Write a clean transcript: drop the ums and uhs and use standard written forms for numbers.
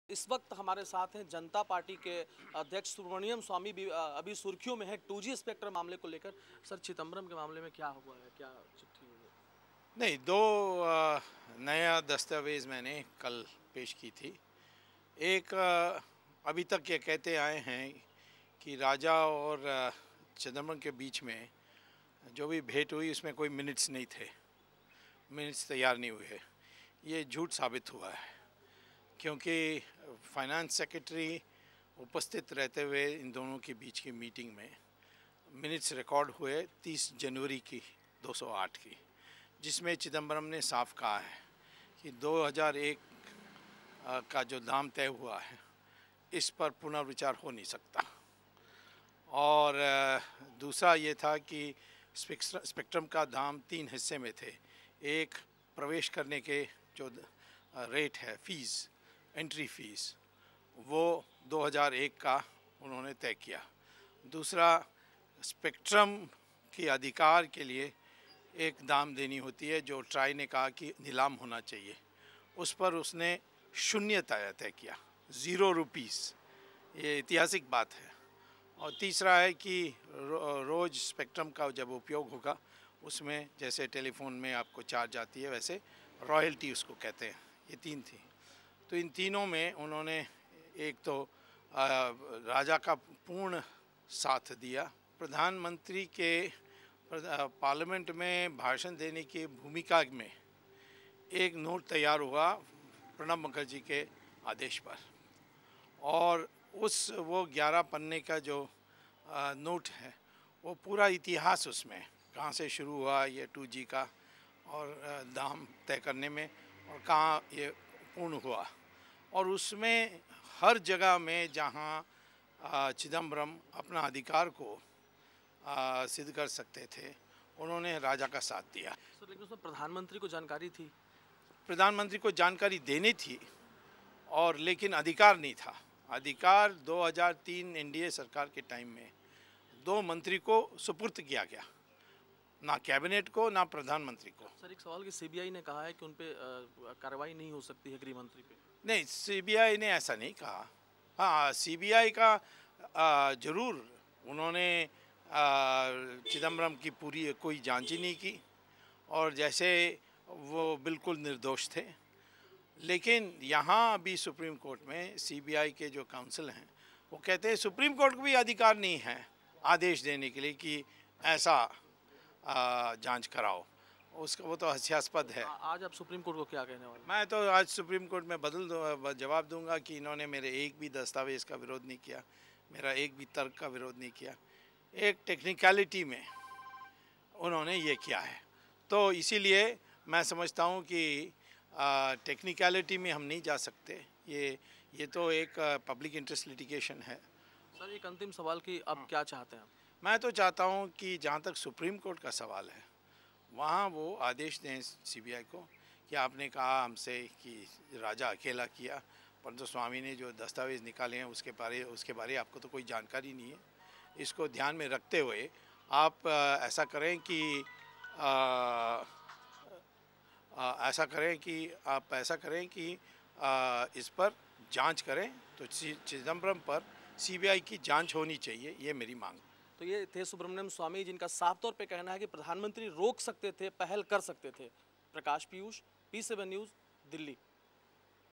इस वक्त हमारे साथ हैं जनता पार्टी के अध्यक्ष सुब्रमण्यम स्वामी भी अभी सुर्खियों में है 2G स्पेक्ट्रम मामले को लेकर। सर, चिदम्बरम के मामले में क्या हुआ है, क्या चिट्ठी हुई है? नहीं, दो नया दस्तावेज़ मैंने कल पेश की थी। एक अभी तक ये कहते आए हैं कि राजा और चिदम्बरम के बीच में जो भी भेंट हुई उसमें कोई मिनट्स नहीं थे, मिनट्स तैयार नहीं हुए हैं। ये झूठ साबित हुआ है क्योंकि फाइनेंस सेक्रेटरी उपस्थित रहते हुए इन दोनों के बीच की मीटिंग में मिनट्स रिकॉर्ड हुए 30 जनवरी की 208 की, जिसमें चिदम्बरम ने साफ कहा है कि 2001 का जो दाम तय हुआ है इस पर पुनर्विचार हो नहीं सकता। और दूसरा ये था कि स्पेक्ट्रम का दाम 3 हिस्से में थे। एक, प्रवेश करने के जो रेट है, फ़ीस, एंट्री फ़ीस, वो 2001 का उन्होंने तय किया। दूसरा, स्पेक्ट्रम के अधिकार के लिए एक दाम देनी होती है जो ट्राई ने कहा कि नीलाम होना चाहिए, उस पर उसने शून्य तय किया, 0 रुपीस। ये ऐतिहासिक बात है। और तीसरा है कि रोज़ स्पेक्ट्रम का जब उपयोग होगा उसमें जैसे टेलीफोन में आपको चार्ज आती है वैसे रॉयल्टी उसको कहते हैं। ये 3 थी। तो इन तीनों में उन्होंने एक तो राजा का पूर्ण साथ दिया। प्रधानमंत्री के पार्लियामेंट में भाषण देने की भूमिका में एक नोट तैयार हुआ प्रणब मुखर्जी के आदेश पर, और वो 11 पन्ने का जो नोट है वो पूरा इतिहास उसमें कहाँ से शुरू हुआ ये 2G का और दाम तय करने में, और कहाँ ये पूर्ण हुआ। और उसमें हर जगह में जहाँ चिदम्बरम अपना अधिकार को सिद्ध कर सकते थे उन्होंने राजा का साथ दिया। सर, लेकिन उसमें प्रधानमंत्री को जानकारी थी। प्रधानमंत्री को जानकारी देनी थी और लेकिन अधिकार नहीं था। अधिकार 2003 एनडीए सरकार के टाइम में 2 मंत्री को सुपुर्द किया गया, ना कैबिनेट को ना प्रधानमंत्री को। सर, एक सवाल कि सीबीआई ने कहा है कि उन पे कार्रवाई नहीं हो सकती है, गृह मंत्री पे। नहीं, सीबीआई ने ऐसा नहीं कहा। हाँ, सीबीआई का जरूर उन्होंने चिदम्बरम की पूरी कोई जांच ही नहीं की और जैसे वो बिल्कुल निर्दोष थे। लेकिन यहाँ अभी सुप्रीम कोर्ट में सीबीआई के जो काउंसिल हैं वो कहते हैं सुप्रीम कोर्ट को भी अधिकार नहीं है आदेश देने के लिए कि ऐसा जांच कराओ। उसका वो तो हास्यास्पद है। आज आप सुप्रीम कोर्ट को क्या कहने वाले? मैं तो आज सुप्रीम कोर्ट में जवाब दूंगा कि इन्होंने मेरे एक भी दस्तावेज़ का विरोध नहीं किया, मेरा एक भी तर्क का विरोध नहीं किया। एक टेक्निकलिटी में उन्होंने ये किया है, तो इसीलिए मैं समझता हूँ कि टेक्निकलिटी में हम नहीं जा सकते। ये तो एक पब्लिक इंटरेस्ट लिटिगेशन है। सर, एक अंतिम सवाल कि अब क्या चाहते हैं आप? मैं तो चाहता हूँ कि जहाँ तक सुप्रीम कोर्ट का सवाल है वहाँ वो आदेश दें सीबीआई को कि आपने कहा हमसे कि राजा अकेला किया, परंतु स्वामी ने जो दस्तावेज़ निकाले हैं उसके बारे आपको तो कोई जानकारी नहीं है। इसको ध्यान में रखते हुए आप ऐसा करें कि इस पर जांच करें। तो चिदम्बरम पर सीबीआई की जांच होनी चाहिए, ये मेरी मांग। तो ये थे सुब्रमण्यम स्वामी, जिनका साफ तौर पे कहना है कि प्रधानमंत्री रोक सकते थे, पहल कर सकते थे। प्रकाश पीयूष, P7 न्यूज़, दिल्ली।